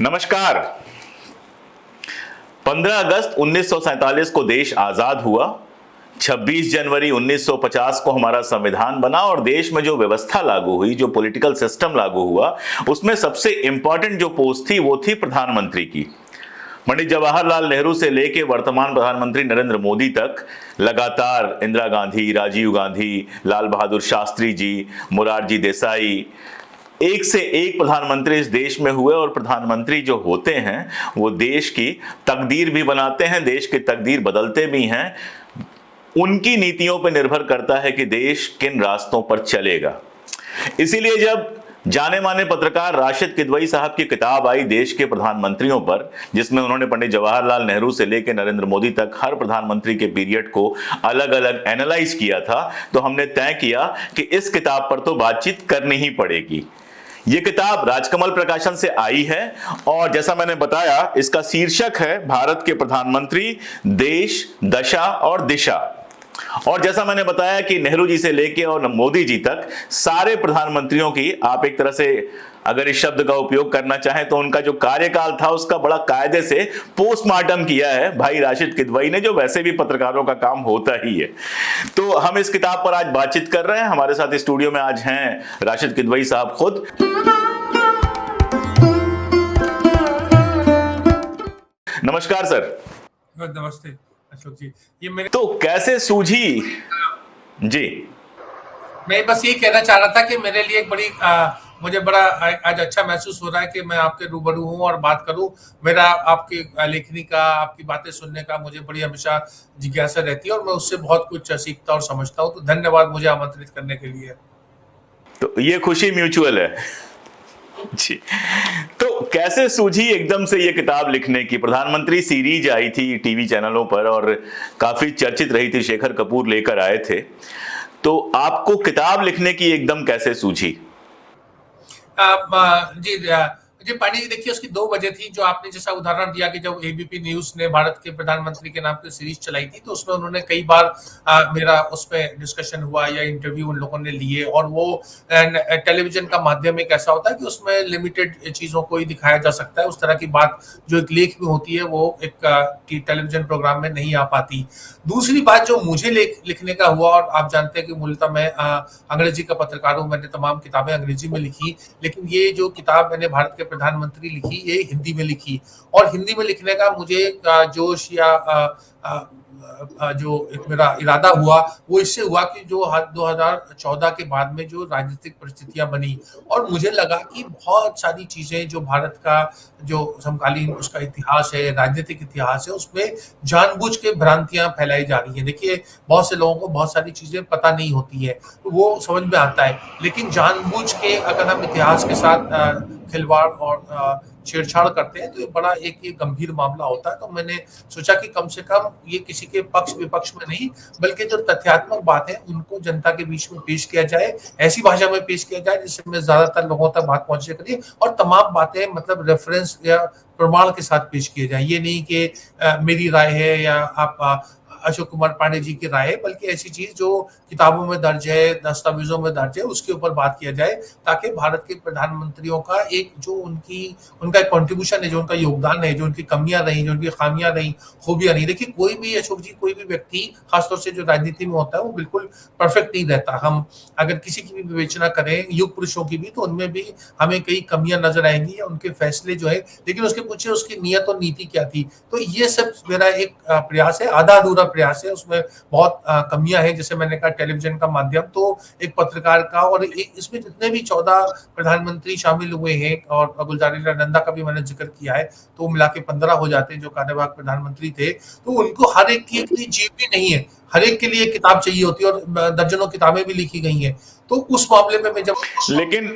नमस्कार। 15 अगस्त 1947 को देश आजाद हुआ। 26 जनवरी 1950 को हमारा संविधान बना और देश में जो व्यवस्था लागू हुई, जो पॉलिटिकल सिस्टम लागू हुआ, उसमें सबसे इंपॉर्टेंट जो पोस्ट थी वो थी प्रधानमंत्री की। पंडित जवाहरलाल नेहरू से लेकर वर्तमान प्रधानमंत्री नरेंद्र मोदी तक लगातार इंदिरा गांधी, राजीव गांधी, लाल बहादुर शास्त्री जी, मोरारजी देसाई, एक से एक प्रधानमंत्री इस देश में हुए। और प्रधानमंत्री जो होते हैं वो देश की तकदीर भी बनाते हैं, देश की तकदीर बदलते भी हैं। उनकी नीतियों पर निर्भर करता है कि देश किन रास्तों पर चलेगा। इसीलिए जब जाने माने पत्रकार राशिद किदवई साहब की किताब आई देश के प्रधानमंत्रियों पर, जिसमें उन्होंने पंडित जवाहरलाल नेहरू से लेकर नरेंद्र मोदी तक हर प्रधानमंत्री के पीरियड को अलग अलग एनालाइज किया था, तो हमने तय किया कि इस किताब पर तो बातचीत करनी ही पड़ेगी। ये किताब राजकमल प्रकाशन से आई है और जैसा मैंने बताया, इसका शीर्षक है भारत के प्रधानमंत्री, देश, दशा और दिशा। और जैसा मैंने बताया कि नेहरू जी से लेके और मोदी जी तक सारे प्रधानमंत्रियों की, आप एक तरह से अगर इस शब्द का उपयोग करना चाहें तो उनका जो कार्यकाल था उसका बड़ा कायदे से पोस्टमार्टम किया है भाई राशिद किदवई ने, जो वैसे भी पत्रकारों का काम होता ही है। तो हम इस किताब पर आज बातचीत कर रहे हैं। हमारे साथ स्टूडियो में आज हैं राशिद किदवई साहब खुद। नमस्कार सर। नमस्ते अशोक जी। ये मेरे तो कैसे सूझी जी? मैं बस ये कहना चाह रहा था कि मेरे लिए एक बड़ी मुझे बड़ा आज अच्छा महसूस हो रहा है कि मैं आपके रूबरू हूँ और बात करूँ। मेरा आपकी लेखनी का, आपकी बातें सुनने का मुझे बड़ी हमेशा जिज्ञासा रहती है और मैं उससे बहुत कुछ सीखता और समझता हूँ। तो धन्यवाद मुझे आमंत्रित करने के लिए। तो ये खुशी म्यूचुअल है जी। तो कैसे सूझी एकदम से ये किताब लिखने की? प्रधानमंत्री सीरीज आई थी टीवी चैनलों पर और काफी चर्चित रही थी, शेखर कपूर लेकर आए थे। तो आपको किताब लिखने की एकदम कैसे सूझी? जी जी पांडे जी, देखिए उसकी दो वजह थी। जो आपने जैसा उदाहरण दिया कि जब एबीपी न्यूज ने भारत के प्रधानमंत्री के नाम की सीरीज चलाई थी तो उसमें उन्होंने कई बार मेरा उसमें डिस्कशन हुआ या इंटरव्यू उन लोगों ने लिए। और वो टेलीविजन का माध्यम एक ऐसा होता है कि उसमें लिमिटेड चीजों को ही दिखाया जा सकता है। उस तरह की बात जो एक लेख में होती है वो एक टेलीविजन प्रोग्राम में नहीं आ पाती। दूसरी बात जो मुझे लिखने का हुआ, और आप जानते हैं कि मूलतः मैं अंग्रेजी का पत्रकार हूँ, मैंने तमाम किताबें अंग्रेजी में लिखी, लेकिन ये जो किताब मैंने भारत के प्रधानमंत्री लिखी ये हिंदी में लिखी। और हिंदी में लिखने का मुझे जोश या जो एक मेरा इरादा हुआ वो इससे हुआ कि जो 2014 के बाद में जो राजनीतिक परिस्थितियां बनी और मुझे लगा कि बहुत सारी चीजें जो भारत का जो समकालीन उसका इतिहास है, राजनीतिक इतिहास है, उसमें जानबूझ के भ्रांतियां फैलाई जा रही हैं। देखिए बहुत से लोगों को बहुत सारी चीजें पता नहीं होती है तो वो समझ में आता है, लेकिन जानबूझ के अगर हम इतिहास के साथ खिलवाड़ और छेड़छाड़ करते हैं तो ये बड़ा एक ये गंभीर मामला होता है। तो मैंने सोचा कि कम से कम ये किसी के पक्ष विपक्ष में नहीं, बल्कि जो तथ्यात्मक बात है उनको जनता के बीच में पेश किया जाए, ऐसी भाषा में पेश किया जाए जिससे ज्यादातर लोगों तक बात पहुंचे करिए, और तमाम बातें मतलब रेफरेंस या प्रमाण के साथ पेश किए जाए। ये नहीं कि मेरी राय है या आप अशोक कुमार पांडे जी की राय है, बल्कि ऐसी चीज जो किताबों में दर्ज है, दस्तावेजों में दर्ज है, उसके ऊपर बात किया जाए, ताकि भारत के प्रधानमंत्रियों का एक जो उनका कंट्रीब्यूशन है, जो उनका योगदान है, जो उनकी कमियां रही, जो उनकी खामियां रही, खूबियां नहीं। देखिए कोई भी अशोक जी, कोई भी व्यक्ति खासतौर से जो राजनीति में होता है वो बिल्कुल परफेक्ट नहीं रहता। हम अगर किसी की भी विवेचना करें, युग पुरुषों की भी, तो उनमें भी हमें कई कमियां नजर आएंगी या उनके फैसले जो है, लेकिन उसके पीछे उसकी नियत और नीति क्या थी। तो ये सब मेरा एक प्रयास है, आधा अधूरा प्रयास है, उसमें बहुत कमियां हैं। जैसे मैंने कहा टेलीविजन का माध्यम तो एक पत्रकार का, और इसमें जितने भी 14 प्रधानमंत्री शामिल हुए हैं और गुलजारीलाल नंदा का भी मैंने जिक्र किया है, तो मिला के 15 हो जाते हैं जो कार्यवाहक प्रधानमंत्री थे। तो उनको हर एक की एक जीवनी नहीं है, हर एक के लिए किताब चाहिए होती है, और दर्जनों किताबें भी लिखी गई हैं। तो उस मामले में मैं जब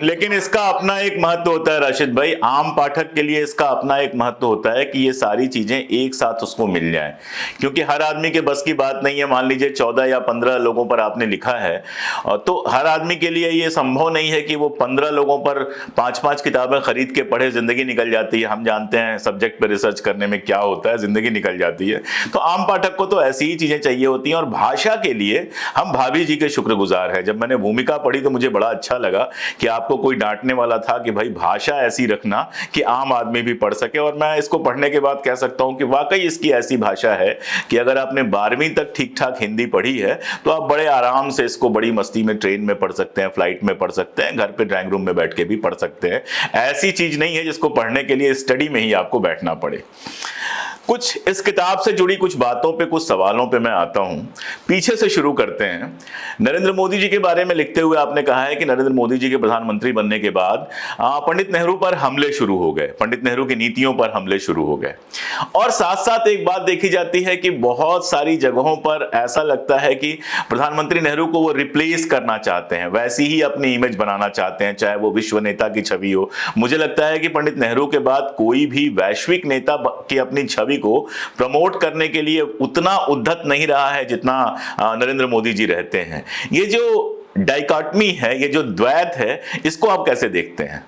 लेकिन इसका अपना एक महत्व होता है राशिद भाई, आम पाठक के लिए इसका अपना एक महत्व होता है कि ये सारी चीजें एक साथ उसको मिल जाएं, क्योंकि हर आदमी के बस की बात नहीं है। मान लीजिए 14 या 15 लोगों पर आपने लिखा है, तो हर आदमी के लिए ये संभव नहीं है कि वो 15 लोगों पर 5-5 किताबें खरीद के पढ़े। जिंदगी निकल जाती है, हम जानते हैं सब्जेक्ट पर रिसर्च करने में क्या होता है, जिंदगी निकल जाती है। तो आम पाठक को तो ऐसी ही चीजें चाहिए होती हैं। और भाषा के लिए हम भाभी जी के शुक्रगुजार हैं। जब मैंने भूमिका पढ़ी तो मुझे बड़ा अच्छा लगा कि आपको कोई डांटने वाला था कि भाई भाषा ऐसी रखना कि आम आदमी भी पढ़ सके। और मैं इसको पढ़ने के बाद कह सकता हूं कि वाकई इसकी ऐसी भाषा है कि अगर आपने 12वीं तक ठीक ठाक हिंदी पढ़ी है तो आप बड़े आराम से इसको बड़ी मस्ती में ट्रेन में पढ़ सकते हैं, फ्लाइट में पढ़ सकते हैं, घर पे ड्राइंग रूम में बैठ के भी पढ़ सकते हैं। ऐसी चीज नहीं है जिसको पढ़ने के लिए स्टडी में ही आपको बैठना पड़े। कुछ इस किताब से जुड़ी कुछ बातों पे, कुछ सवालों पे मैं आता हूं। पीछे से शुरू करते हैं। नरेंद्र मोदी जी के बारे में लिखते हुए आपने कहा है कि नरेंद्र मोदी जी के प्रधानमंत्री बनने के बाद पंडित नेहरू पर हमले शुरू हो गए, पंडित नेहरू की नीतियों पर हमले शुरू हो गए। और साथ साथ एक बात देखी जाती है कि बहुत सारी जगहों पर ऐसा लगता है कि प्रधानमंत्री नेहरू को वो रिप्लेस करना चाहते हैं, वैसी ही अपनी इमेज बनाना चाहते हैं, चाहे वो विश्व नेता की छवि हो। मुझे लगता है कि पंडित नेहरू के बाद कोई भी वैश्विक नेता की अपनी छवि को प्रमोट करने के लिए उतना उद्धत नहीं रहा है जितना नरेंद्र मोदी जी रहते हैं। ये जो डाइकॉटमी है, ये जो द्वैत है, इसको आप कैसे देखते हैं?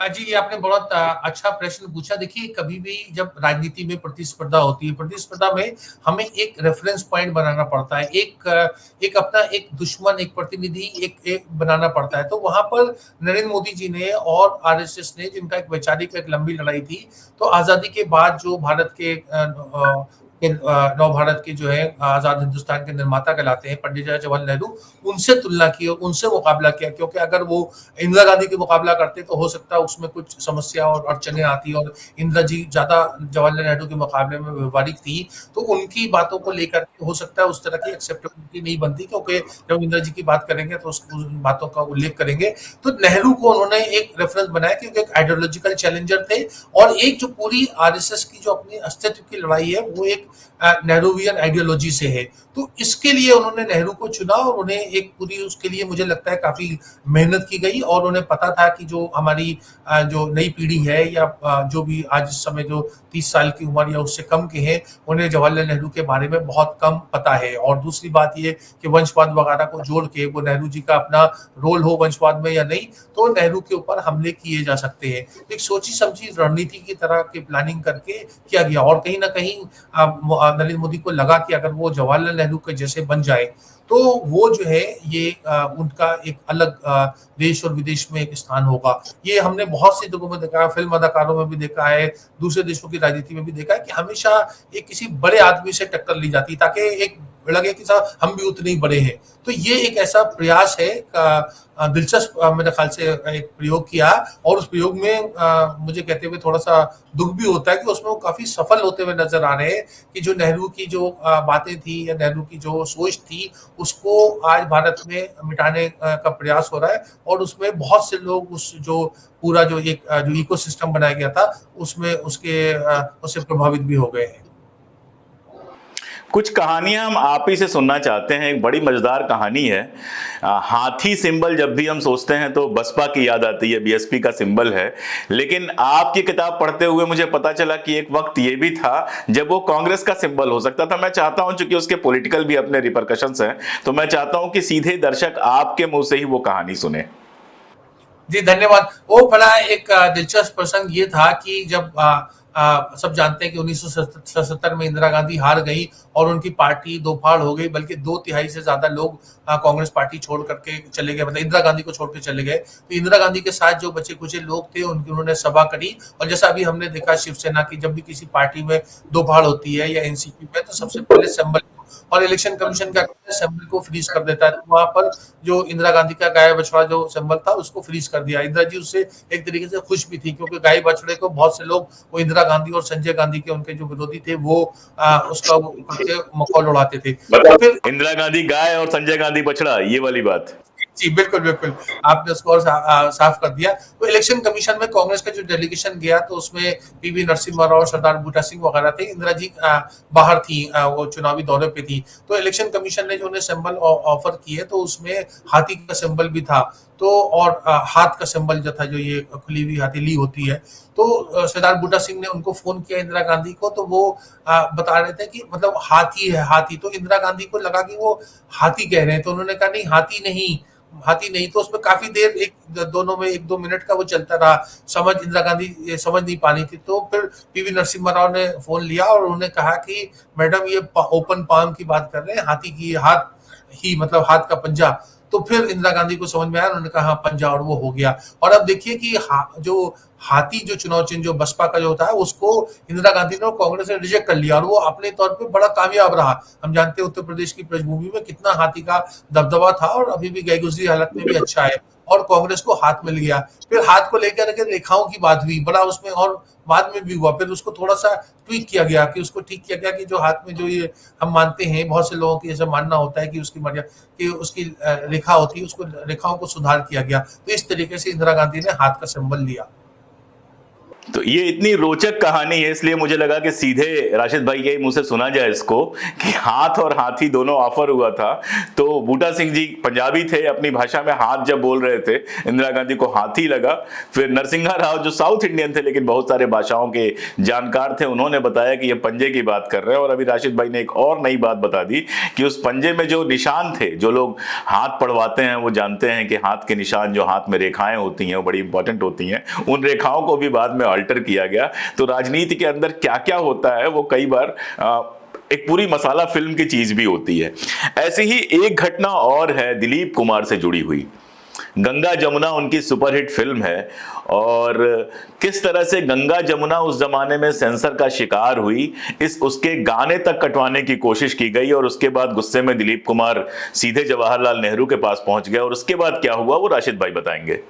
जी, ये आपने बहुत अच्छा प्रश्न पूछा। देखिए, कभी भी जब राजनीति में प्रतिस्पर्धा होती है, प्रतिस्पर्धा में हमें एक रेफरेंस पॉइंट बनाना पड़ता है, एक अपना एक दुश्मन, एक प्रतिनिधि एक बनाना पड़ता है। तो वहां पर नरेंद्र मोदी जी ने और आरएसएस ने, जिनका एक वैचारिक एक लंबी लड़ाई थी, तो आजादी के बाद जो भारत के नव भारत के जो है आजाद हिंदुस्तान के निर्माता कहलाते हैं पंडित जवाहरलाल नेहरू, उनसे तुलना की और उनसे मुकाबला किया। क्योंकि अगर वो इंदिरा गांधी के मुकाबला करते तो हो सकता है उसमें कुछ समस्या और अड़चने आती, और इंदिरा जी ज्यादा जवाहरलाल नेहरू के मुकाबले में व्यवहारिक थी, तो उनकी बातों को लेकर हो सकता है उस तरह की एक्सेप्टेबिलिटी नहीं बनती। क्योंकि जब इंदिरा जी की बात करेंगे तो उन बातों का उल्लेख करेंगे। तो नेहरू को उन्होंने एक रेफरेंस बनाया क्योंकि एक आइडियोलॉजिकल चैलेंजर थे, और एक जो पूरी आरएसएस की जो अपनी अस्तित्व की लड़ाई है वो एक नेहरूवियन आइडियोलॉजी से है। तो इसके लिए उन्होंने नेहरू को चुना, और उन्हें एक पूरी उसके लिए मुझे लगता है काफी मेहनत की गई। और उन्हें पता था कि जो हमारी जो नई पीढ़ी है, या जो भी आज इस समय जो 30 साल की उम्र या उससे कम के हैं, उन्हें जवाहरलाल नेहरू के बारे में बहुत कम पता है। और दूसरी बात ये कि वंशवाद वगैरह को जोड़ के वो नेहरू जी का अपना रोल हो वंशवाद में या नहीं, तो नेहरू के ऊपर हमले किए जा सकते हैं। एक सोची समझी रणनीति की तरह की प्लानिंग करके किया गया। और कहीं ना कहीं नरेंद्र मोदी को लगा कि अगर वो जवाहरलाल नेहरू के जैसे बन जाए तो वो जो है ये उनका एक अलग देश और विदेश में एक स्थान होगा। ये हमने बहुत सी जगहों में देखा है, फिल्म अदाकारों में भी देखा है, दूसरे देशों की राजनीति में भी देखा है कि हमेशा एक किसी बड़े आदमी से टक्कर ली जाती ताकि एक लगे कि साहब हम भी उतने ही बड़े हैं। तो ये एक ऐसा प्रयास है, दिलचस्प मेरे ख्याल से एक प्रयोग किया, और उस प्रयोग में मुझे कहते हुए थोड़ा सा दुख भी होता है कि उसमें वो काफी सफल होते हुए नजर आ रहे हैं। कि जो नेहरू की जो बातें थी या नेहरू की जो सोच थी, उसको आज भारत में मिटाने का प्रयास हो रहा है, और उसमें बहुत से लोग उस जो पूरा जो एक जो इकोसिस्टम बनाया गया था उसमें उससे प्रभावित भी हो गए हैं। कुछ कहानियां हम आप ही से सुनना चाहते हैं। एक बड़ी मजेदार कहानी है। हाथी सिंबल जब भी हम सोचते हैं तो बसपा की याद आती है, बीएसपी का सिंबल है। लेकिन आपकी किताब पढ़ते हुए मुझे पता चला कि एक वक्त ये भी था जब वो कांग्रेस का सिंबल हो सकता था। मैं चाहता हूं, चूंकि उसके पॉलिटिकल भी अपने रिपरकशंस हैं, तो मैं चाहता हूं कि सीधे दर्शक आपके मुंह से ही वो कहानी सुने। जी, धन्यवाद। वो बड़ा एक दिलचस्प प्रसंग ये था कि जब सब जानते हैं कि 1977 में इंदिरा गांधी हार गई और उनकी पार्टी दो फाड़ हो गई, बल्कि 2/3 से ज्यादा लोग कांग्रेस पार्टी छोड़ करके चले गए, मतलब इंदिरा गांधी को छोड़ के चले गए। तो इंदिरा गांधी के साथ जो बचे कुचे लोग थे उनकी उन्होंने सभा करी। और जैसा अभी हमने देखा शिवसेना की जब भी किसी पार्टी में दो फाड़ होती है या एनसीपी में, तो सबसे पहले सिंबल, और इलेक्शन कमीशन क्या करता है, सिंबल को फ्रीज कर देता है। तो वहां पर जो इंदिरा गांधी का गाय बछड़ा जो सिंबल था उसको फ्रीज कर दिया। इंदिरा जी उससे एक तरीके से खुश भी थी, क्योंकि गाय बछड़े को बहुत से लोग, वो इंदिरा गांधी और संजय गांधी के उनके जो विरोधी थे, वो उसका करके मखौल उड़ाते थे। तो फिर इंदिरा गांधी गाय और संजय गांधी बछड़ा, ये वाली बात। जी, बिल्कुल बिल्कुल, आपने उसको और साफ कर दिया। तो इलेक्शन कमीशन में कांग्रेस का जो डेलीगेशन गया तो उसमें पीवी नरसिम्हा राव, सरदार बूटा सिंह वगैरह थे। इंदिरा जी बाहर थी, वो चुनावी दौरे पे थी। तो इलेक्शन कमीशन ने जो उन्हें सिंबल ऑफर किए तो उसमें हाथी का सिंबल भी था, तो और हाथ का सिंबल जो था, जो ये खुली हुई हथेली होती है। तो सरदार बूटा सिंह ने उनको फोन किया इंदिरा गांधी को, तो वो बता रहे थे कि मतलब हाथी है, हाथी। तो इंदिरा गांधी को लगा कि वो हाथी कह रहे हैं, तो उन्होंने कहा नहीं, हाथी नहीं, हाथी नहीं। तो उसमें काफी देर एक दोनों में 1-2 मिनट का वो चलता रहा। इंदिरा गांधी समझ नहीं पानी थी। तो फिर पीवी नरसिम्हा राव ने फोन लिया और उन्होंने कहा कि मैडम ये ओपन पाम की बात कर रहे हैं, हाथी की हाथ ही, मतलब हाथ का पंजा। तो फिर इंदिरा गांधी को समझ में आया, उन्होंने कहा हाँ पंजा, और वो हो गया। और अब देखिए कि जो हाथी जो चुनाव चिन्ह जो बसपा का जो था उसको इंदिरा गांधी ने और कांग्रेस ने रिजेक्ट कर लिया, और वो अपने तौर पे बड़ा कामयाब रहा। हम जानते हैं उत्तर प्रदेश की पृष्ठभूमि में कितना हाथी का दबदबा था, और अभी भी गई गुजरी हालत में भी अच्छा है, और कांग्रेस को हाथ मिल गया। फिर हाथ को लेकर के रेखाओं की बात हुई, बड़ा उसमें और बाद में भी हुआ, फिर उसको थोड़ा सा ट्वीक किया गया, कि उसको ठीक किया गया कि जो हाथ में जो ये हम मानते हैं, बहुत से लोगों की ऐसा मानना होता है कि उसकी कि उसकी रेखा होती है, उसको रेखाओं को सुधार किया गया। तो इस तरीके से इंदिरा गांधी ने हाथ का सिंबल लिया। तो ये इतनी रोचक कहानी है, इसलिए मुझे लगा कि सीधे राशिद भाई के मुंह से सुना जाए इसको, कि हाथ और हाथी दोनों ऑफर हुआ था। तो बूटा सिंह जी पंजाबी थे, अपनी भाषा में हाथ जब बोल रहे थे, इंदिरा गांधी को हाथी लगा। फिर नरसिंहा राव जो साउथ इंडियन थे लेकिन बहुत सारे भाषाओं के जानकार थे, उन्होंने बताया कि ये पंजे की बात कर रहे हैं। और अभी राशिद भाई ने एक और नई बात बता दी कि उस पंजे में जो निशान थे, जो लोग हाथ पढ़वाते हैं वो जानते हैं कि हाथ के निशान, जो हाथ में रेखाएं होती हैं वो बड़ी इंपॉर्टेंट होती हैं, उन रेखाओं को भी बाद में अल्टर किया गया। तो राजनीति के अंदर क्या क्या होता है वो कई बार एक पूरी मसाला फिल्म की चीज भी होती है। ऐसी ही एक घटना और है दिलीप कुमार से जुड़ी हुई। गंगा जमुना उनकी सुपरहिट फिल्म है, और किस तरह से गंगा जमुना उस जमाने में सेंसर का शिकार हुई, उसके गाने तक कटवाने की कोशिश की गई, और उसके बाद गुस्से में दिलीप कुमार सीधे जवाहरलाल नेहरू के पास पहुंच गया। और उसके बाद क्या हुआ वो राशिद भाई बताएंगे।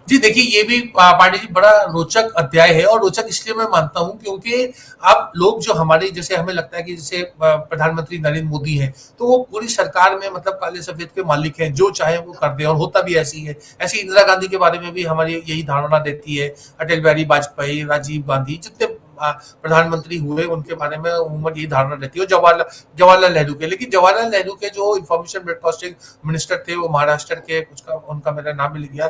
जी देखिए, ये भी पांडे जी बड़ा रोचक अध्याय है, और रोचक इसलिए मैं मानता हूं क्योंकि अब लोग जो हमारे, जैसे हमें लगता है कि जैसे प्रधानमंत्री नरेंद्र मोदी हैं, तो वो पूरी सरकार में मतलब काले सफेद के मालिक हैं, जो चाहे वो कर दे, और होता भी ऐसी है। ऐसी इंदिरा गांधी के बारे में भी हमारी यही धारणा देती है, अटल बिहारी वाजपेयी, राजीव गांधी, जितने प्रधानमंत्री हुए उनके बारे में उम्र यही धारणा रहती है, जवाहरलाल नेहरू के। लेकिन जवाहरलाल नेहरू के जो इंफॉर्मेशन ब्रॉडकास्टिंग मिनिस्टर थे, वो महाराष्ट्र के, उनका मेरा नाम मिल गया,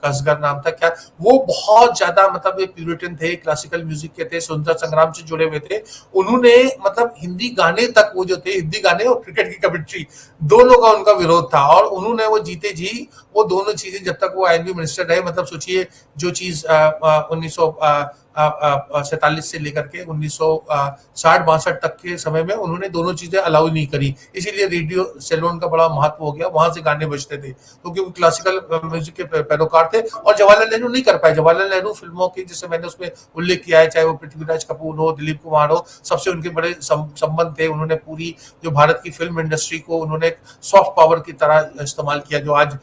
कसगर नाम था क्या, वो बहुत ज्यादा मतलब प्यूरिटन थे, क्लासिकल म्यूजिक के थे, स्वतंत्रता संग्राम से जुड़े हुए थे। उन्होंने मतलब हिंदी गाने तक, वो जो थे हिंदी गाने और क्रिकेट की कमेंट्री, दोनों का उनका विरोध था, और उन्होंने वो जीते जी वो दोनों चीजें जब तक वो आईएनबी मिनिस्टर रहे, मतलब सोचिए जो चीज 1947 से लेकर के 1960-62 तक के समय में उन्होंने दोनों चीजें अलाउ नहीं करी, इसीलिए रेडियो सेलोन का बड़ा महत्व हो गया, वहां से गाने बजते थे, क्योंकि वो क्लासिकल म्यूजिक के पैरोकार थे। और जवाहरलाल नेहरू नहीं कर पाए। जवाहरलाल नेहरू फिल्मों की, जैसे मैंने उसमें उल्लेख किया है, चाहे वो पृथ्वीराज कपूर हो, दिलीप कुमार हो, सबसे उनके बड़े संबंध थे। उन्होंने पूरी जो भारत की फिल्म इंडस्ट्री को उन्होंने सॉफ्ट पावर की तरह इस्तेमाल किया, जो आज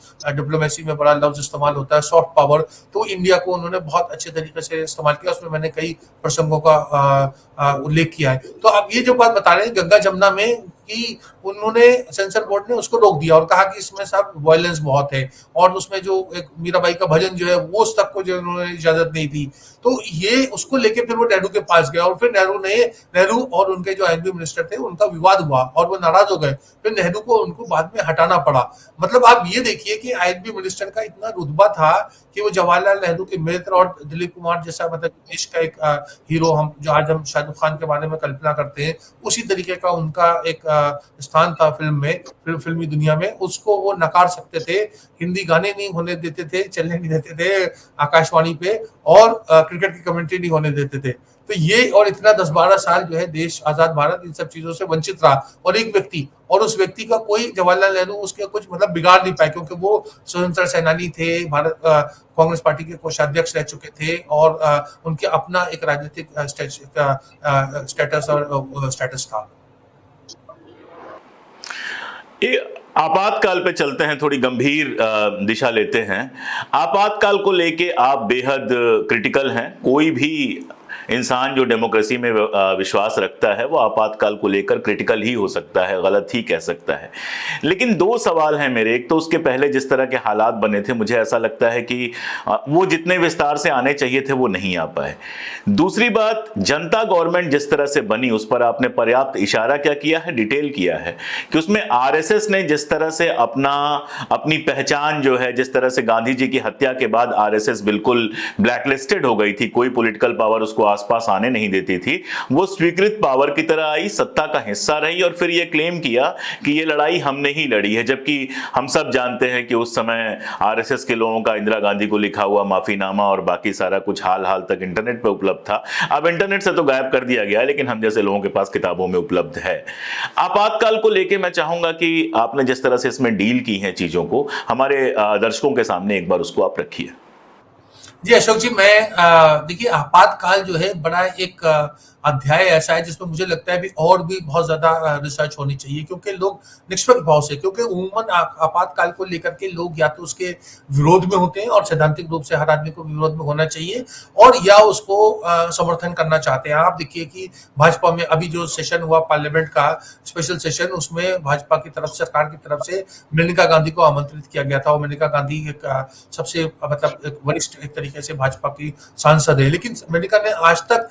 डिप्लोमेसी में बड़ा लफ्ज इस्तेमाल होता है, सॉफ्ट पावर। तो इंडिया को उन्होंने बहुत अच्छे तरीके से इस्तेमाल किया, उसमें मैंने कई प्रसंगों का उल्लेख किया है। तो अब ये जो बात बता रहे हैं गंगा जमुना में, कि उन्होंने, सेंसर बोर्ड ने उसको रोक दिया और कहा कि इसमें सब वायलेंस बहुत है, और उसमें जो एक मीराबाई का भजन जो है वो उस तक को जो उन्होंने इजाजत नहीं दी। तो ये उसको लेके फिर वो नेहरू के पास गया, और फिर नेहरू और उनके जो आईएनबी मिनिस्टर थे उनका विवाद हुआ, और वो नाराज हो गए। फिर नेहरू को उनको बाद में हटाना पड़ा। मतलब आप ये देखिए कि आईएनबी मिनिस्टर का इतना रुतबा था कि वो जवाहरलाल नेहरू के मित्र, और दिलीप कुमार जैसा मतलब देश का एक हीरो, हम जो आज हम शाहरुख खान के बारे में कल्पना करते हैं, उसी तरीके का उनका एक स्थान था फिल्म में, फिल्मी दुनिया में। उसको वो नकार सकते थे, हिंदी गाने नहीं होने देते थे, चलने नहीं देते थे आकाशवाणी पे, और क्रिकेट की कमेंट्री नहीं होने देते थे। तो ये, और इतना 10-12 साल जो है देश, आजाद भारत, इन सब चीजों से वंचित रहा, और एक व्यक्ति, और उस व्यक्ति का कोई, जवाहरलाल नेहरू उसके कुछ मतलब बिगाड़ नहीं पाए, क्योंकि वो स्वतंत्रता सेनानी थे, भारत कांग्रेस पार्टी के कोषाध्यक्ष रह चुके थे, और उनके अपना एक राजनीतिक स्टेटस था। आपातकाल पे चलते हैं, थोड़ी गंभीर दिशा लेते हैं। आपातकाल को लेके आप बेहद क्रिटिकल हैं। कोई भी इंसान जो डेमोक्रेसी में विश्वास रखता है वो आपातकाल को लेकर क्रिटिकल ही हो सकता है, गलत ही कह सकता है। लेकिन दो सवाल हैं मेरे। एक तो उसके पहले जिस तरह के हालात बने थे, मुझे ऐसा लगता है कि वो जितने विस्तार से आने चाहिए थे वो नहीं आ पाए। दूसरी बात, जनता गवर्नमेंट जिस तरह से बनी उस पर आपने पर्याप्त इशारा क्या किया है, डिटेल किया है, कि उसमें आरएसएस ने जिस तरह से अपनी पहचान जो है, जिस तरह से गांधी जी की हत्या के बाद आरएसएस बिल्कुल ब्लैकलिस्टेड हो गई थी, कोई पॉलिटिकल पावर उसको को आसपास आने नहीं देती थी, वो स्वीकृत पावर की तरह आई, सत्ता का हिस्सा रही और फिर ये क्लेम किया कि ये लड़ाई हमने ही लड़ी है। जबकि हम सब जानते हैं कि उस समय आरएसएस के लोगों का इंदिरा गांधी को लिखा हुआ माफीनामा और बाकी सारा कुछ हाल तक इंटरनेट पे उपलब्ध था। अब इंटरनेट से तो गायब कर दिया गया है, लेकिन हम जैसे लोगों के पास किताबों में उपलब्ध है। आपातकाल को लेके मैं चाहूंगा कि आपने जिस तरह से इसमें डील की है चीजों को, हमारे दर्शकों के सामने एक बार उसको आप रखिए। जी अशोक जी, मैं देखिए आपातकाल जो है बड़ा एक अध्याय ऐसा है जिसमें मुझे लगता है और भी बहुत ज्यादा रिसर्च होनी चाहिए, क्योंकि लोग निष्पक्ष भाव से, क्योंकि उमूमन आपातकाल को लेकर के लोग या तो उसके विरोध में होते हैं और सैद्धांतिक रूप से हर आदमी को विरोध में होना चाहिए, और या उसको समर्थन करना चाहते हैं। आप देखिए कि भाजपा में अभी जो सेशन हुआ पार्लियामेंट का स्पेशल सेशन, उसमें भाजपा की तरफ सरकार की तरफ से मेनका गांधी को आमंत्रित किया गया था, और मेनका गांधी एक सबसे मतलब एक वरिष्ठ एक तरीके से भाजपा की सांसद है, लेकिन मेनका ने आज तक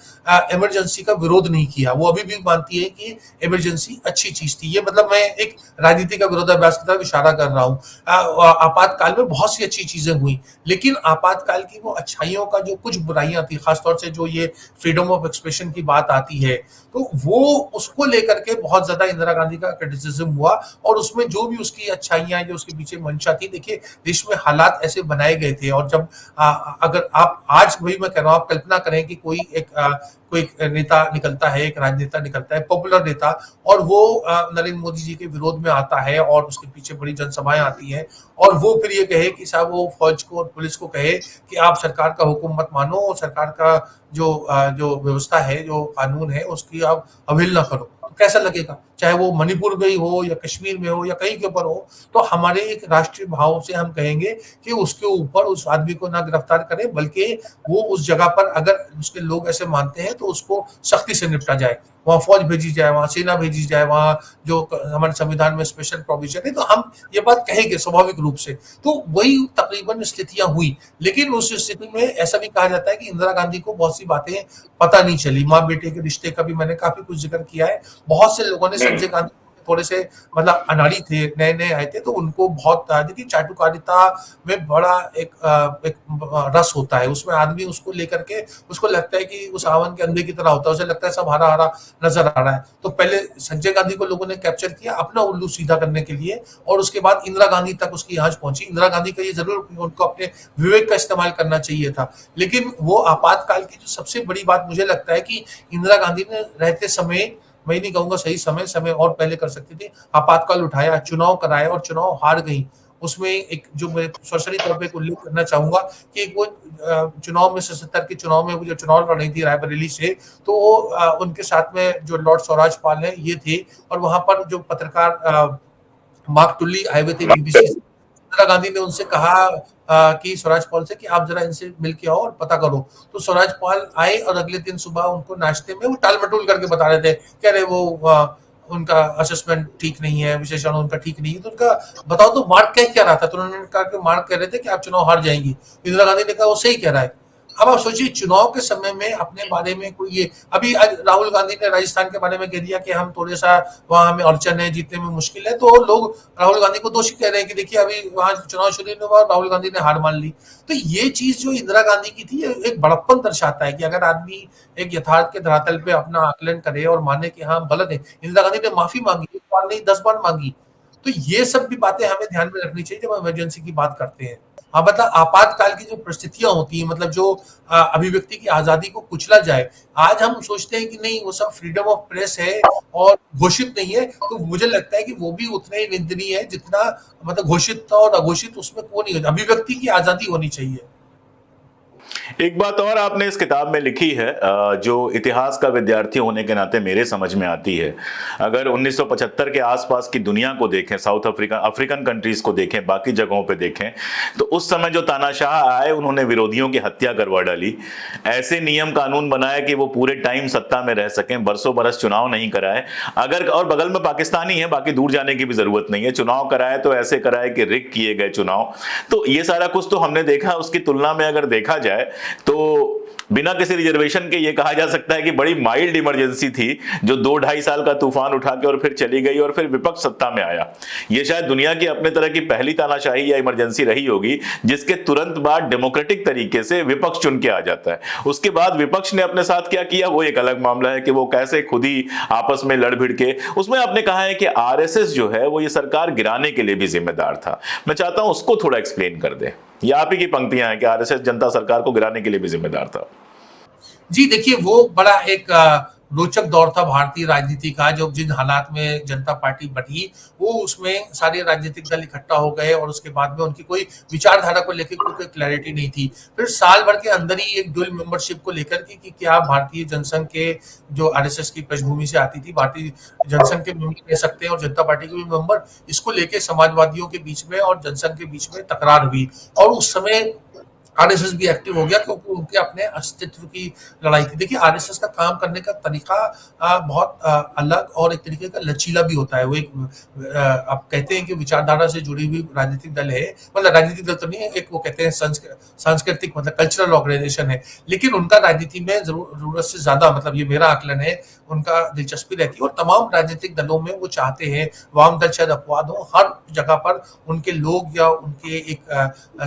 इमरजेंसी का विरोध नहीं किया। वो अभी भी मानती है कि इमरजेंसी अच्छी चीज थी। ये मतलब मैं एक राजनीति का विरोधाभास की तरफ इशारा कर रहा हूँ। आपातकाल में बहुत सी अच्छी चीजें हुई, लेकिन आपातकाल की वो अच्छाइयों का जो कुछ बुराइयां थी, खासतौर से जो ये फ्रीडम ऑफ एक्सप्रेशन की बात आती है, तो वो उसको लेकर के बहुत ज्यादा इंदिरा गांधी का क्रिटिसिज्म हुआ, और उसमें जो भी उसकी अच्छाइयां, जो उसके पीछे मंशा थी, देखिए देश में हालात ऐसे बनाए गए थे। और जब अगर आप आज वही मैं कह रहा हूँ, आप कल्पना करें कि कोई एक नेता निकलता है, एक राजनेता निकलता है, पॉपुलर नेता, और वो नरेंद्र मोदी जी के विरोध में आता है और उसके पीछे बड़ी जनसभाएं आती हैं, और वो फिर ये कहे कि साहब वो फौज को और पुलिस को कहे कि आप सरकार का हुक्म मत मानो, और सरकार का जो व्यवस्था है, जो कानून है, उसकी आप अवहेलना करो, तो कैसा लगेगा? चाहे वो मणिपुर में ही हो या कश्मीर में हो या कहीं के ऊपर हो, तो हमारे एक राष्ट्रीय भाव से हम कहेंगे कि उसके ऊपर उस आदमी को ना गिरफ्तार करें, बल्कि वो उस जगह पर अगर उसके लोग ऐसे मानते हैं तो उसको सख्ती से निपटा जाए, वहां फौज भेजी जाए, वहां सेना भेजी जाए, वहां जो हमारे संविधान में स्पेशल प्रोविजन है, तो हम ये बात कहेंगे स्वाभाविक रूप से। तो वही तकरीबन स्थितियां हुई, लेकिन उस स्थिति में ऐसा भी कहा जाता है कि इंदिरा गांधी को बहुत सी बातें पता नहीं चली। माँ बेटे के रिश्ते का भी मैंने काफी कुछ जिक्र किया है। बहुत से लोगों ने संजय गांधी थोड़े से मतलब अनाड़ी थे, नए नए आए थे, तो उनको बहुत देखिए चाटुकारिता में बड़ा एक रस होता है, उसमें आदमी उसको लेकर के उसको लगता है कि उस आवन के अंधे की तरह होता है, उसे लगता है सब हरा हरा नजर आ रहा है। तो पहले संजय गांधी को लोगों ने कैप्चर किया अपना उल्लू सीधा करने के लिए, और उसके बाद इंदिरा गांधी तक उसकी आंच पहुंची। इंदिरा गांधी का ये जरूर उनको अपने विवेक का इस्तेमाल करना चाहिए था, लेकिन वो आपातकाल की जो सबसे बड़ी बात मुझे लगता है कि इंदिरा गांधी ने रहते समय, मैं नहीं कहूंगा सही समय और पहले कर सकती थी, आपातकाल उठाया, चुनाव कराया और चुनाव हार गई। उसमें एक जो मैं सरसरी तौर पे उल्लेख करना चाहूंगा कि वो चुनाव में 77 के चुनाव में वो जो चुनाव लड़ रही थी रायबरेली से, तो वो उनके साथ में जो लॉर्ड स्वराज पाल है ये थे, और वहां पर जो पत्रकार मार्क टुल्ली आए हुए थे बीबीसी से। इंदिरा गांधी ने उनसे कहा कि स्वराज पाल से कि आप जरा इनसे मिल के आओ और पता करो। तो स्वराज पाल आए और अगले दिन सुबह उनको नाश्ते में वो टाल मटोल करके बता रहे थे, कह रहे वो उनका असेसमेंट ठीक नहीं है, विशेषण उनका ठीक नहीं है। तो उनका बताओ तो मार्क क्या रहा था? तो उन्होंने कहा कि मार्क कह रहे थे कि आप चुनाव हार जाएंगी। इंदिरा गांधी ने कहा वो सही कह रहा है। अब आप सोचिए चुनाव के समय में अपने बारे में कोई ये, अभी राहुल गांधी ने राजस्थान के बारे में कह दिया कि हम थोड़े सा वहां हमें अड़चन है, जीतने में मुश्किल है, तो लोग राहुल गांधी को दोषी कह रहे हैं कि देखिए अभी वहां चुनाव शुरू नहीं हुआ, राहुल गांधी ने हार मान ली। तो ये चीज जो इंदिरा गांधी की थी, एक बड़प्पन दर्शाता है कि अगर आदमी एक यथार्थ के धरातल पे अपना आकलन करे और माने कि हाँ गलत है। इंदिरा गांधी ने माफी मांगी, एक बार नहीं 10 बार मांगी। तो ये सब भी बातें हमें ध्यान में रखनी चाहिए जब हम इमरजेंसी की बात करते हैं। हाँ, मतलब आपातकाल की जो परिस्थितियां होती हैं, मतलब जो अभिव्यक्ति की आजादी को कुचला जाए, आज हम सोचते हैं कि नहीं वो सब फ्रीडम ऑफ प्रेस है और घोषित नहीं है, तो मुझे लगता है कि वो भी उतना ही निंदनीय है जितना मतलब घोषित और अघोषित, उसमें कौन नहीं, अभिव्यक्ति की आजादी होनी चाहिए। एक बात और आपने इस किताब में लिखी है जो इतिहास का विद्यार्थी होने के नाते मेरे समझ में आती है। अगर 1975 के आसपास की दुनिया को देखें, साउथ अफ्रीकन कंट्रीज को देखें, बाकी जगहों पे देखें, तो उस समय जो तानाशाह आए उन्होंने विरोधियों की हत्या करवा डाली, ऐसे नियम कानून बनाए कि वो पूरे टाइम सत्ता में रह सकें, बरसों बरस चुनाव नहीं कराए। अगर और बगल में पाकिस्तान ही है, बाकी दूर जाने की भी जरूरत नहीं है, चुनाव कराए तो ऐसे कराए कि रिग किए गए चुनाव। तो ये सारा कुछ तो हमने देखा। उसकी तुलना में अगर देखा जाए तो बिना किसी रिजर्वेशन के ये कहा जा सकता है कि बड़ी माइल्ड इमरजेंसी थी, जो 2-2.5 साल का तूफान उठा के और फिर चली गई और फिर विपक्ष सत्ता में आया। ये शायद दुनिया की अपने तरह की पहली तानाशाही या इमरजेंसी रही होगी जिसके तुरंत बाद डेमोक्रेटिक तरीके से विपक्ष चुन के आ जाता है। उसके बाद विपक्ष ने अपने साथ क्या किया वो एक अलग मामला है कि वो कैसे खुद ही आपस में लड़ भिड़ के, उसमें आपने कहा है कि आरएसएस जो है वो ये सरकार गिराने के लिए भी जिम्मेदार था। मैं चाहता हूं उसको थोड़ा एक्सप्लेन कर दे। ये आप ही की पंक्तियां हैं कि आरएसएस जनता सरकार को गिराने के लिए भी जिम्मेदार था। जी देखिए, वो बड़ा एक रोचक दौर था भारतीय राजनीति का, जो जिन हालात में जनता पार्टी बनी, वो उसमें सारे राजनीतिक दल इकट्ठा हो गए और उसके बाद में उनकी कोई विचारधारा को लेकर कोई क्लैरिटी नहीं थी। फिर साल भर के अंदर ही एक ड्यूल मेंबरशिप को लेकर के कि क्या भारतीय जनसंघ के, जो आरएसएस की पृष्ठभूमि से आती थी, भारतीय जनसंघ के मेंबर ले सकते हैं और जनता पार्टी के भी मेंबर, इसको लेके समाजवादियों के बीच में और जनसंघ के बीच में तकरार हुई। और उस समय आरएसएस भी एक्टिव हो गया क्योंकि उनके अपने अस्तित्व की लड़ाई थी। देखिए, आरएसएस का काम करने का तरीका बहुत अलग और एक तरीके का लचीला भी होता है। वो एक आप कहते हैं कि विचारधारा से जुड़ी हुई राजनीतिक दल है, मतलब राजनीतिक दल तो नहीं है, एक वो कहते हैं सांस्कृतिक मतलब कल्चरल ऑर्गेनाइजेशन है, लेकिन उनका राजनीति में जरूरत से ज्यादा, मतलब ये मेरा आकलन है, उनका दिलचस्पी रहती है। और तमाम राजनीतिक दलों में वो चाहते हैं, वाम दल शायद अपवाद हो, हर जगह पर उनके लोग या उनके एक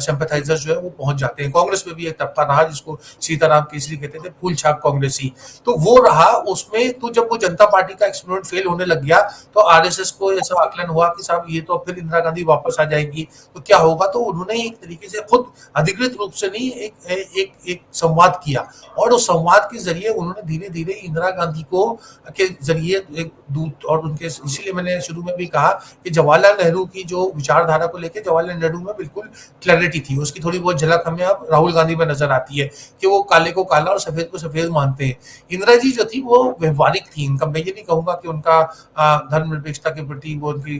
सिंपैथाइजर जो है वो पहुंच जाते हैं। कांग्रेस में भी एक तबका रहा जिसको सीताराम केसरी कहते थे, फूल छाप कांग्रेसी, तो वो रहा उसमें। तो जब वो जनता पार्टी का एक्सपेरिमेंट फेल होने लग गया तो आरएसएस को ऐसा आकलन हुआ कि साहब ये तो फिर इंदिरा गांधी वापस आ जाएगी तो क्या होगा। तो उन्होंने एक तरीके से खुद अधिकृत रूप से नहीं, एक संवाद किया और उस संवाद के जरिए उन्होंने धीरे धीरे इंदिरा गांधी को के जरिए एक दूत, और उनके, इसीलिए मैंने शुरू में भी कहा कि जवाहरलाल नेहरू की जो विचारधारा को लेकर जवाहरलाल नेहरू में बिल्कुल क्लैरिटी थी। उसकी थोड़ी बहुत झलक हमें अब राहुल गांधी में नजर आती है कि वो काले को काला और सफेद को सफेद मानते हैं। इंदिरा जी जो थी वो व्यवहारिक थी। इनका, मैं ये नहीं कहूंगा कि उनका धर्मनिरपेक्षता के प्रति वो उनकी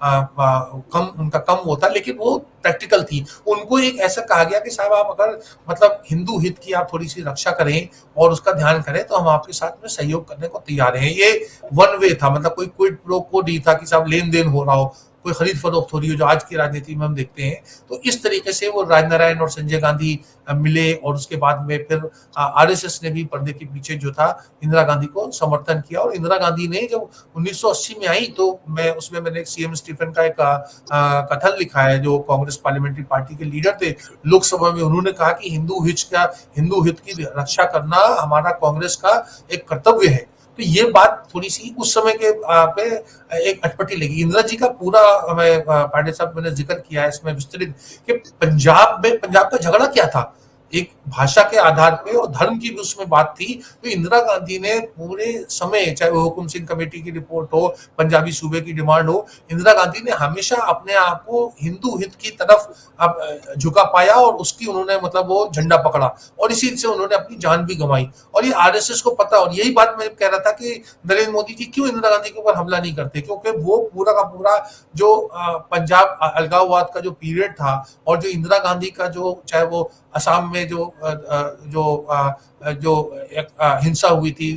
उनका कम होता, लेकिन वो प्रैक्टिकल थी। उनको एक ऐसा कहा गया कि साहब आप अगर मतलब हिंदू हित की आप थोड़ी सी रक्षा करें और उसका ध्यान करें तो हम आपके साथ में सहयोग करने को तैयार हैं। ये वन वे था, मतलब कोई क्विड प्रो को नहीं था कि साहब लेन देन हो रहा हो, कोई खरीद फरोख्त हो रही हो जो आज की राजनीति में हम देखते हैं। तो इस तरीके से वो राजनारायण और संजय गांधी मिले और उसके बाद में फिर आरएसएस ने भी पर्दे के पीछे जो था इंदिरा गांधी को समर्थन किया। और इंदिरा गांधी ने जब 1980 में आई तो मैंने सीएम स्टीफन का एक कथन लिखा है, जो कांग्रेस पार्लियामेंट्री पार्टी के लीडर थे लोकसभा में। उन्होंने कहा कि हिंदू हित की रक्षा करना हमारा कांग्रेस का एक कर्तव्य है। तो ये बात थोड़ी सी उस समय के पे एक अटपटी लगी। इंदिरा जी का पूरा पांडे साहब मैंने जिक्र किया है इसमें विस्तृत कि पंजाब का झगड़ा क्या था, एक भाषा के आधार पे और धर्म की भी उसमें बात थी। तो इंदिरा गांधी ने पूरे समय, चाहे वो हुकुम सिंह कमेटी की रिपोर्ट हो, पंजाबी सूबे की डिमांड हो, इंदिरा गांधी ने हमेशा अपने आप को हिंदू हित की तरफ झुका पाया और उसकी उन्होंने मतलब वो झंडा पकड़ा और इसी से उन्होंने अपनी जान भी गंवाई। और ये आरएसएस को पता, और यही बात मैं कह रहा था कि नरेंद्र मोदी जी क्यों इंदिरा गांधी के ऊपर हमला नहीं करते, क्योंकि वो पूरा का पूरा जो पंजाब अलगाववाद का जो पीरियड था और जो इंदिरा गांधी का जो, चाहे वो असम में जो हिंसा हुई थी,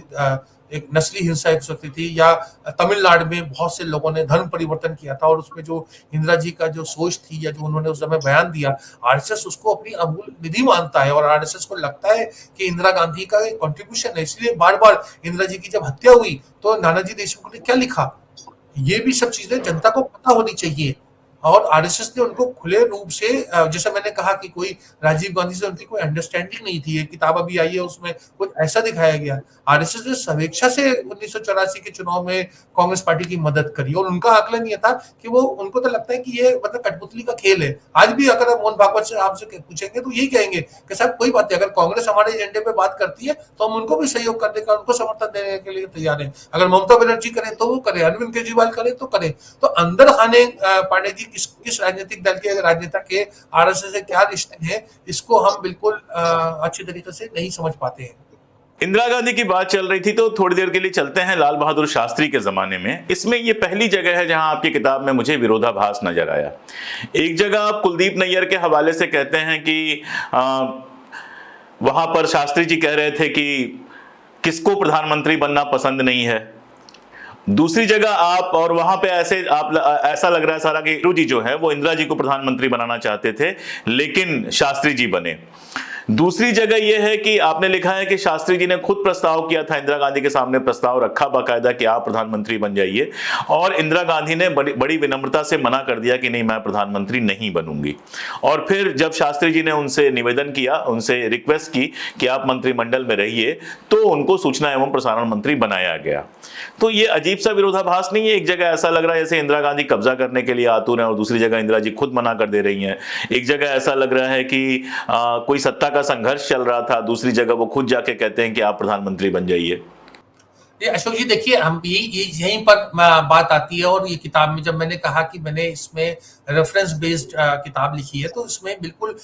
एक नस्ली हिंसा एक सकती थी, या तमिलनाडु में बहुत से लोगों ने धर्म परिवर्तन किया था और उसमें जो इंदिरा जी का जो सोच थी या जो उन्होंने उस समय बयान दिया, आरएसएस उसको अपनी अमूल्य निधि मानता है और आरएसएस को लगता है कि इंदिरा गांधी का एक कंट्रीब्यूशन है। इसलिए बार बार इंदिरा जी की जब हत्या हुई तो नानाजी देशमुख ने क्या लिखा, ये भी सब चीजें जनता को पता होनी चाहिए। और आरएसएस ने उनको खुले रूप से, जैसे मैंने कहा कि कोई राजीव गांधी से उनकी कोई अंडरस्टैंडिंग नहीं थी, एक किताब अभी आई है उसमें कुछ ऐसा दिखाया गया। आरएसएस ने स्वेच्छा से 1984 के चुनाव में कांग्रेस पार्टी की मदद करी और उनका आकलन ये था कि वो, उनको तो लगता है कि ये मतलब कठपुतली का खेल है। आज भी अगर मोहन भागवत से आपसे पूछेंगे तो यही कहेंगे कि साहब कोई बात नहीं, अगर कांग्रेस हमारे एजेंडे पे बात करती है तो हम उनको भी सहयोग करने का, उनको समर्थन देने के लिए तैयार है। अगर ममता बनर्जी करें तो वो करे, अरविंद केजरीवाल करें तो करे। तो अंदर खाने पांडे जी किस राजनीतिक दल के राजनेता के आरएसएस से क्या रिश्ते हैं, इसको हम बिल्कुल अच्छी तरीके से नहीं समझ पाते हैं। इंदिरा गांधी की बात चल रही थी तो थोड़ी देर के लिए चलते हैं लाल बहादुर शास्त्री के जमाने में। इसमें ये पहली जगह है जहां आपकी किताब में मुझे विरोधाभास नजर आया। एक जगह आप कुलदीप नैयर के हवाले से कहते हैं कि वहां पर शास्त्री जी कह रहे थे कि किसको प्रधानमंत्री बनना पसंद नहीं है। दूसरी जगह आप, और वहां पे ऐसा लग रहा है सारा कि नेहरू जी जो है वो इंदिरा जी को प्रधानमंत्री बनाना चाहते थे लेकिन शास्त्री जी बने। दूसरी जगह यह है कि आपने लिखा है कि शास्त्री जी ने खुद प्रस्ताव किया था, इंदिरा गांधी के सामने प्रस्ताव रखा बाकायदा कि आप प्रधानमंत्री बन जाइए, और इंदिरा गांधी ने बड़ी विनम्रता से मना कर दिया कि नहीं, मैं प्रधानमंत्री नहीं बनूंगी। और फिर जब शास्त्री जी ने उनसे निवेदन किया, उनसे रिक्वेस्ट की कि आप मंत्रिमंडल में रहिए, तो उनको सूचना एवं प्रसारण मंत्री बनाया गया। तो ये अजीब सा विरोधाभास नहीं है? एक जगह ऐसा लग रहा है जैसे इंदिरा गांधी कब्जा करने के लिए आतुर हैं और दूसरी जगह इंदिरा जी खुद मना कर दे रही हैं। एक जगह ऐसा लग रहा है कि कोई सत्ता का संघर्ष चल रहा था, दूसरी जगह वो खुद जाके कहते हैं कि आप प्रधानमंत्री बन जाइए। ये अशोक जी देखिए, हम यहीं पर बात आती है। और ये किताब में जब मैंने कहा कि मैंने इसमें रेफरेंस बेस्ड किताब लिखी है, तो इसमें बिल्कुल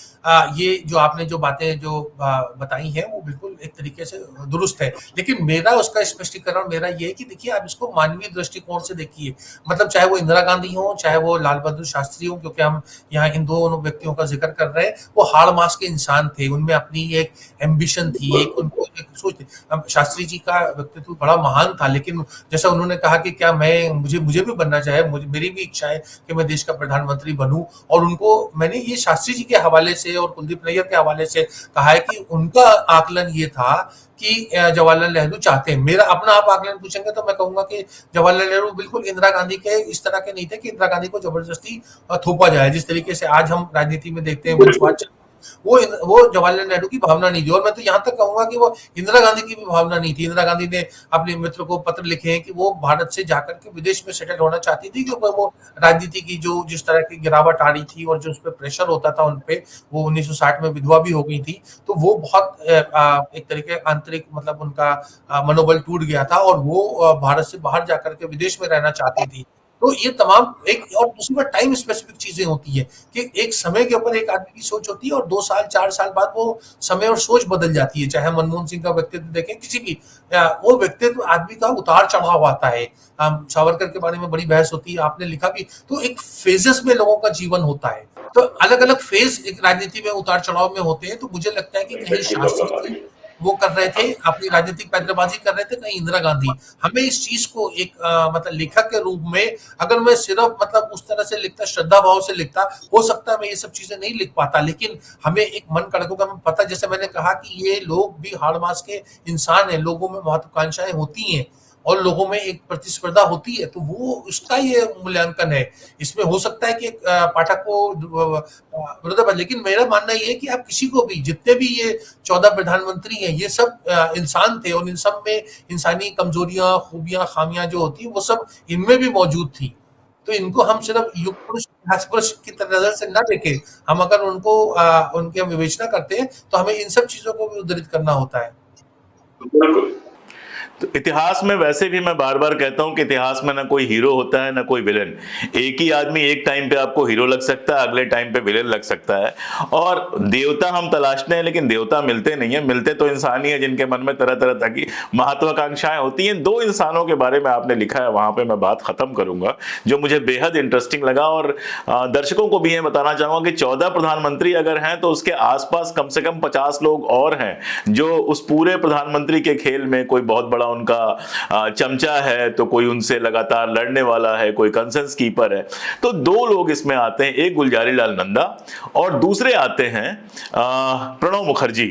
ये जो आपने जो बातें जो बताई हैं वो बिल्कुल एक तरीके से दुरुस्त है। लेकिन मेरा उसका स्पष्टीकरण मेरा ये है कि देखिए, आप इसको मानवीय दृष्टिकोण से देखिए। मतलब चाहे वो इंदिरा गांधी हो, चाहे वो लाल बहादुर शास्त्री हो, क्योंकि हम यहाँ इन दोनों व्यक्तियों का जिक्र कर रहे हैं, वो हाड़ मास के इंसान थे। उनमें अपनी एक एम्बिशन थी, एक उनको एक सोच थी। अब शास्त्री जी का व्यक्तित्व बड़ा महान था, लेकिन जैसा उन्होंने कहा कि क्या मुझे भी बनना चाहे, मेरी भी इच्छा है कि मैं देश का प्रधानमंत्री बनूं। और उनको मैंने ये शास्त्री जी के हवाले से और कुलदीप नैयर के हवाले से कहा है कि उनका आकलन ये था कि जवाहरलाल नेहरू चाहते हैं। मेरा अपना आप आकलन पूछेंगे तो मैं कहूंगा कि जवाहरलाल नेहरू बिल्कुल इंदिरा गांधी के इस तरह के नहीं थे कि इंदिरा गांधी को जबरदस्ती थोपा जाए। जिस तरीके से आज हम राजनीति में देखते हैं वंशवाद, वो जवाहरलाल नेहरू की भावना नहीं थी। और मैं तो यहाँ तक कहूंगा कि वो इंदिरा गांधी की भी भावना नहीं थी। इंदिरा गांधी ने अपने मित्र को पत्र लिखे हैं कि वो भारत से जाकर के विदेश में सेटल होना चाहती थी, क्योंकि वो राजनीति की जो जिस तरह की गिरावट आ रही थी और जो उस पर प्रेशर होता था उनपे, वो 1960 में विधवा भी हो गई थी, तो वो बहुत एक तरीके आंतरिक मतलब उनका मनोबल टूट गया था और वो भारत से बाहर जाकर के विदेश में रहना चाहती थी। तो ये तमाम एक और दूसरी बात टाइम स्पेसिफिक चीजें होती है कि एक समय के ऊपर एक आदमी की सोच होती है और 2 साल 4 साल बाद वो समय और सोच बदल जाती है। चाहे मनमोहन सिंह का व्यक्तित्व देखें, किसी भी वो व्यक्तित्व आदमी का उतार चढ़ाव आता है। सावरकर के बारे में बड़ी बहस होती है, आपने लिखा भी। तो एक फेजेस में लोगों का जीवन होता है, तो अलग अलग फेज एक राजनीति में उतार चढ़ाव में होते हैं। तो मुझे लगता है कि कहीं शास्त्री जी वो कर रहे थे, अपनी राजनीतिक पैंतरेबाजी कर रहे थे, कहीं इंदिरा गांधी। हमें इस चीज को एक मतलब लेखक के रूप में, अगर मैं सिर्फ मतलब उस तरह से लिखता, श्रद्धा भाव से लिखता, हो सकता है मैं ये सब चीजें नहीं लिख पाता। लेकिन हमें एक मन कड़कों का हमें पता, जैसे मैंने कहा कि ये लोग भी हाड़ मास के इंसान हैं, लोगों में महत्वाकांक्षाएं होती हैं और लोगों में एक प्रतिस्पर्धा होती है, तो वो उसका ये मूल्यांकन है। इसमें हो सकता है कि पाठक को विरोधाभास, लेकिन मेरा मानना ये है कि आप किसी को भी, जितने भी ये 14 प्रधानमंत्री हैं, ये सब इंसान थे और इन सब में इंसानी कमजोरियां, खूबियां, खामियां जो होती है वो सब इनमें भी मौजूद थी। तो इनको हम सिर्फ युग पुरुष, इतिहास पुरुष की नजर से न देखें। हम अगर उनको उनकी हम विवेचना करते हैं तो हमें इन सब चीजों को भी उद्धृत करना होता है। तो इतिहास में वैसे भी मैं बार बार कहता हूं कि इतिहास में ना कोई हीरो होता है ना कोई विलेन। एक ही आदमी एक टाइम पे आपको हीरो लग सकता है, अगले टाइम पे विलेन लग सकता है। और देवता हम तलाशते हैं, लेकिन देवता मिलते नहीं है। मिलते तो इंसान ही है जिनके मन में तरह तरह की महत्वाकांक्षाएं होती हैं। 2 इंसानों के बारे में आपने लिखा है, वहां पर मैं बात खत्म करूंगा, जो मुझे बेहद इंटरेस्टिंग लगा। और दर्शकों को भी ये बताना चाहूंगा कि 14 प्रधानमंत्री अगर हैं तो उसके आसपास कम से कम 50 लोग और हैं जो उस पूरे प्रधानमंत्री के खेल में, कोई बहुत बड़ा उनका चमचा है, तो कोई उनसे लगातार लड़ने वाला है, कोई कंसेंस कीपर है। तो 2 लोग इसमें आते हैं, एक गुलजारी लाल नंदा और दूसरे आते हैं प्रणब मुखर्जी।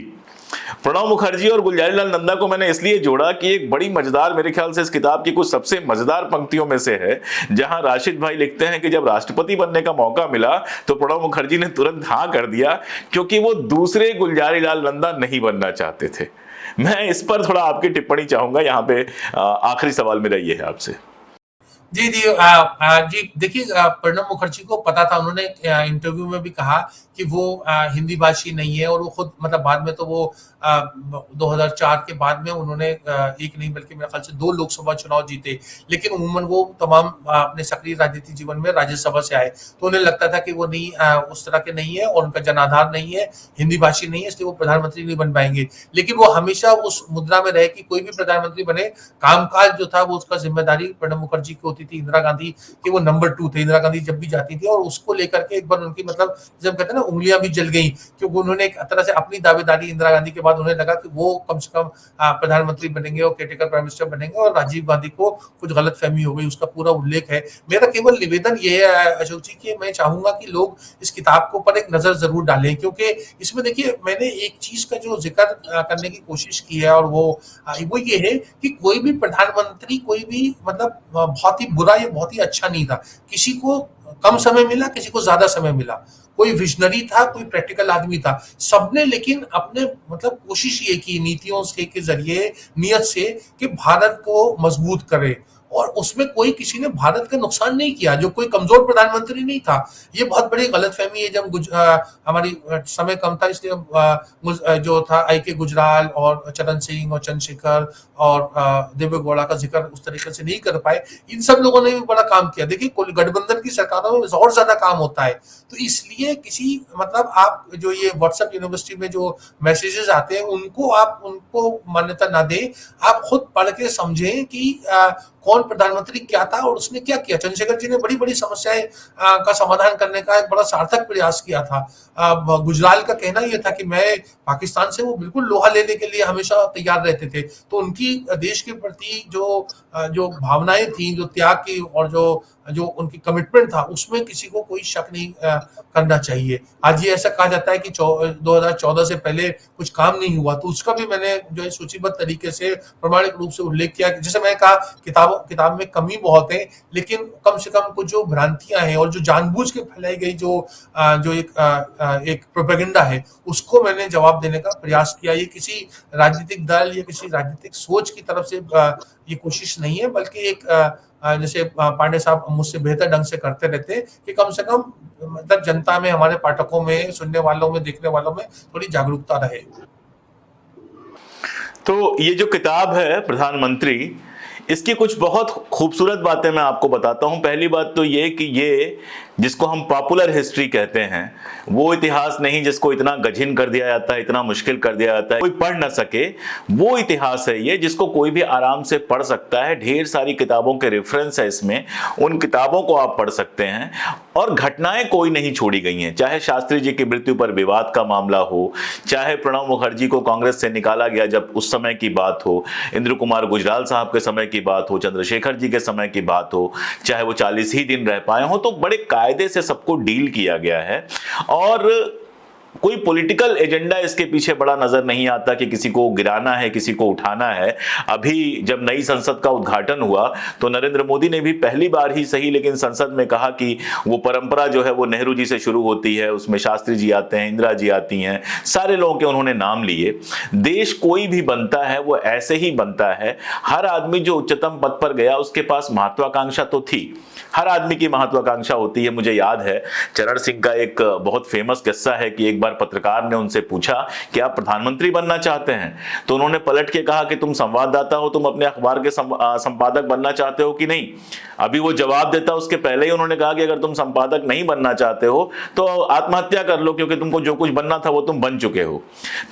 प्रणब मुखर्जी और गुलजारी लाल नंदा को मैंने इसलिए जोड़ा कि एक बड़ी मजेदार, मेरे ख्याल से इस किताब की कुछ सबसे मजेदार पंक्तियों में से है, जहां राशिद भाई लिखते हैं कि जब राष्ट्रपति बनने का मौका मिला तो प्रणब मुखर्जी ने तुरंत हाँ कर दिया, क्योंकि वो दूसरे गुलजारी लाल नंदा नहीं बनना चाहते थे। मैं इस पर थोड़ा आपकी टिप्पणी चाहूंगा। यहाँ पे आखिरी सवाल मेरा ये है आपसे। जी जी जी देखिए, प्रणब मुखर्जी को पता था, उन्होंने इंटरव्यू में भी कहा कि वो हिंदी भाषी नहीं है। और वो खुद मतलब बाद में तो वो 2004 के बाद में उन्होंने एक नहीं बल्कि मेरे ख्याल से 2 लोकसभा चुनाव जीते। लेकिन उमूमन वो तमाम अपने सक्रिय राजनीतिक जीवन में राज्यसभा से आए, तो उन्हें लगता था कि वो नहीं उस तरह के नहीं है और उनका जनाधार नहीं है, हिंदी भाषी नहीं है, इसलिए वो प्रधानमंत्री नहीं बन पाएंगे। लेकिन वो हमेशा उस मुद्रा में रहे कि कोई भी प्रधानमंत्री बने, कामकाज जो था वो उसका जिम्मेदारी प्रणब मुखर्जी की होती होती थी इंदिरा गांधी कि वो नंबर 2 थे, इंदिरा गांधी जब भी जाती थी, और उसको लेकर के एक बार उनकी मतलब जब कहते हैं ना उंगलियां भी जल गई, क्योंकि उन्होंने एक तरह से अपनी दावेदारी इंदिरा गांधी के बाद उन्हें लगा कि वो कम से कम प्रधानमंत्री बनेंगे और केयरटेकर प्राइम मिनिस्टर बनेंगे, और राजीव गांधी को कुछ गलतफहमी हो गई, उसका पूरा उल्लेख है। मेरा केवल निवेदन ये है अशोक जी कि मैं चाहूंगा कि लोग इस किताब के ऊपर एक नजर जरूर डालें, क्योंकि इसमें देखिए मैंने एक चीज का जो जिक्र करने की कोशिश की है, और वो ये है कि कोई भी प्रधानमंत्री कोई भी मतलब बहुत ही बुरा या बहुत ही अच्छा नहीं था। किसी को कम समय मिला, किसी को ज्यादा समय मिला, कोई विजनरी था, कोई प्रैक्टिकल आदमी था, सबने लेकिन अपने मतलब कोशिश ये की नीतियों से के जरिए, नियत से, कि भारत को मजबूत करे, और उसमें कोई किसी ने भारत का नुकसान नहीं किया, जो कोई कमजोर प्रधानमंत्री नहीं था। ये बहुत बड़ी गलतफहमी है। जब हमारी समय कम था, इसलिए जो था आई के गुजराल और चरण सिंह और चंद्रशेखर और देवे गौड़ा का जिक्र उस तरीके से नहीं कर पाए। इन सब लोगों ने भी बड़ा काम किया। देखिए गठबंधन की सरकारों में और ज्यादा काम होता है, तो इसलिए किसी मतलब आप जो ये व्हाट्सएप यूनिवर्सिटी में जो मैसेजेस आते हैं उनको मान्यता ना दें, आप खुद पढ़ के समझें कि कौन प्रधानमंत्री क्या था और उसने क्या किया। चंद्रशेखर जी ने बड़ी बड़ी समस्याएं का समाधान करने का एक बड़ा सार्थक प्रयास किया था। गुजराल का कहना यह था कि मैं पाकिस्तान से वो बिल्कुल लोहा लेने के लिए हमेशा तैयार रहते थे। तो उनकी देश के प्रति जो भावनाएं थी, जो त्याग की और जो उनकी कमिटमेंट था, उसमें किसी को कोई शक नहीं करना चाहिए। आज ये ऐसा कहा जाता है कि 2014 से पहले कुछ काम नहीं हुआ, तो उसका भी मैंने जो है सूचीबद्ध तरीके से प्रामाणिक रूप से उल्लेख किया। जैसे मैंने कहा किताब में कमी बहुत है, लेकिन कम से कम कुछ जो भ्रांतियां हैं और जो जानबूझ के फैलाई गई जो एक प्रोपेगेंडा है, उसको मैंने जवाब देने का प्रयास किया। ये किसी राजनीतिक दल या किसी राजनीतिक सोच की तरफ से ये कोशिश नहीं है, बल्कि एक जैसे पांडे साहब मुझसे बेहतर ढंग से करते रहते हैं कि कम से कम मतलब जनता में, हमारे पाठकों में, सुनने वालों में, देखने वालों में थोड़ी जागरूकता रहे। तो ये जो किताब है प्रधानमंत्री, इसकी कुछ बहुत खूबसूरत बातें मैं आपको बताता हूं। पहली बात तो ये कि ये जिसको हम पॉपुलर हिस्ट्री कहते हैं, वो इतिहास नहीं जिसको इतना गझिन कर दिया जाता है, इतना मुश्किल कर दिया जाता है, कोई पढ़ ना सके, वो इतिहास है ये, जिसको कोई भी आराम से पढ़ सकता है। ढेर सारी किताबों के रेफरेंस है इसमें, उन किताबों को आप पढ़ सकते हैं, और घटनाएं कोई नहीं छोड़ी गई हैं। चाहे शास्त्री जी की मृत्यु पर विवाद का मामला हो, चाहे प्रणब मुखर्जी को कांग्रेस से निकाला गया जब उस समय की बात हो, इंद्र कुमार गुजराल साहब के समय की बात हो, चंद्रशेखर जी के समय की बात हो, चाहे वो 40 ही दिन रह पाए हो, तो बड़े कायदे से सबको डील किया गया है। और कोई पॉलिटिकल एजेंडा इसके पीछे बड़ा नजर नहीं आता कि किसी को गिराना है, किसी को उठाना है। अभी जब नई संसद का उद्घाटन हुआ तो नरेंद्र मोदी ने भी पहली बार ही सही लेकिन संसद में कहा कि वो परंपरा जो है वो नेहरू जी से शुरू होती है, उसमें शास्त्री जी आते हैं, इंदिरा जी आती हैं, सारे लोगों के उन्होंने नाम लिए। देश कोई भी बनता है वो ऐसे ही बनता है। हर आदमी जो उच्चतम पद पर गया उसके पास महत्वाकांक्षा तो थी, हर आदमी की महत्वाकांक्षा होती है। मुझे याद है चरण सिंह का एक बहुत फेमस किस्सा है कि एक बार पत्रकार ने उनसे पूछा कि आप प्रधानमंत्री बनना चाहते हैं, तो उन्होंने पलट के कहा कि तुम संवाददाता हो, तुम अपने अखबार के संपादक बनना चाहते हो कि नहीं। अभी वो जवाब देता उसके पहले ही उन्होंने कहा कि अगर तुम संपादक नहीं बनना चाहते हो तो आत्महत्या कर लो, क्योंकि तुमको जो कुछ बनना था वो तुम बन चुके हो।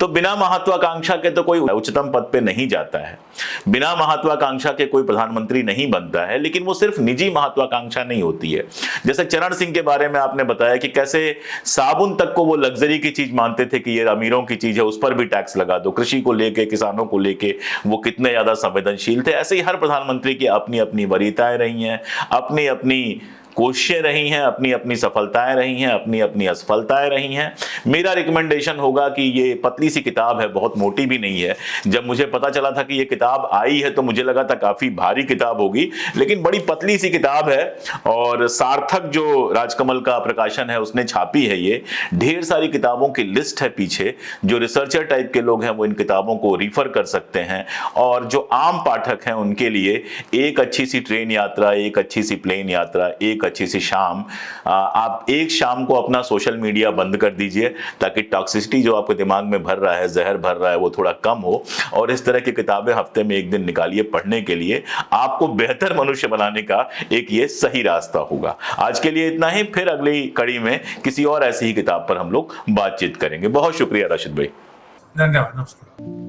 तो बिना महत्वाकांक्षा के तो कोई उच्चतम पद पे नहीं जाता है, बिना महत्वाकांक्षा के कोई प्रधानमंत्री नहीं बनता है। लेकिन वो सिर्फ निजी महत्वाकांक्षा नहीं होती है। जैसे चरण सिंह के बारे में आपने बताया कि कैसे साबुन तक को वो लग्जरी की चीज मानते थे कि ये अमीरों की चीज है, उस पर भी टैक्स लगा दो। कृषि को लेके, किसानों को लेके वो कितने ज्यादा संवेदनशील थे। ऐसे ही हर प्रधानमंत्री की अपनी अपनी वरीयताएं रही हैं, अपनी अपनी कोशिशें रही हैं, अपनी अपनी सफलताएं रही हैं, अपनी अपनी असफलताएं रही हैं। मेरा रिकमेंडेशन होगा कि ये पतली सी किताब है, बहुत मोटी भी नहीं है। जब मुझे पता चला था कि ये किताब आई है तो मुझे लगा था काफी भारी किताब होगी, लेकिन बड़ी पतली सी किताब है। और सार्थक जो राजकमल का प्रकाशन है उसने छापी है ये। ढेर सारी किताबों की लिस्ट है पीछे, जो रिसर्चर टाइप के लोग हैं वो इन किताबों को रिफर कर सकते हैं। और जो आम पाठक हैं उनके लिए एक अच्छी सी ट्रेन यात्रा, एक अच्छी सी प्लेन यात्रा, एक अच्छी सी शाम, आप एक शाम को अपना सोशल मीडिया बंद कर दीजिए ताकि टॉक्सिसिटी जो आपके दिमाग में भर रहा है, जहर भर रहा है, वो थोड़ा कम हो। और इस तरह की किताबें हफ्ते में एक दिन निकालिए पढ़ने के लिए, आपको बेहतर मनुष्य बनाने का एक ये सही रास्ता होगा। आज के लिए इतना ही, फिर अगली कड़ी में किसी और ऐसी ही किताब पर हम लोग बातचीत करेंगे। बहुत शुक्रिया राशिद भाई। धन्यवाद, नमस्कार।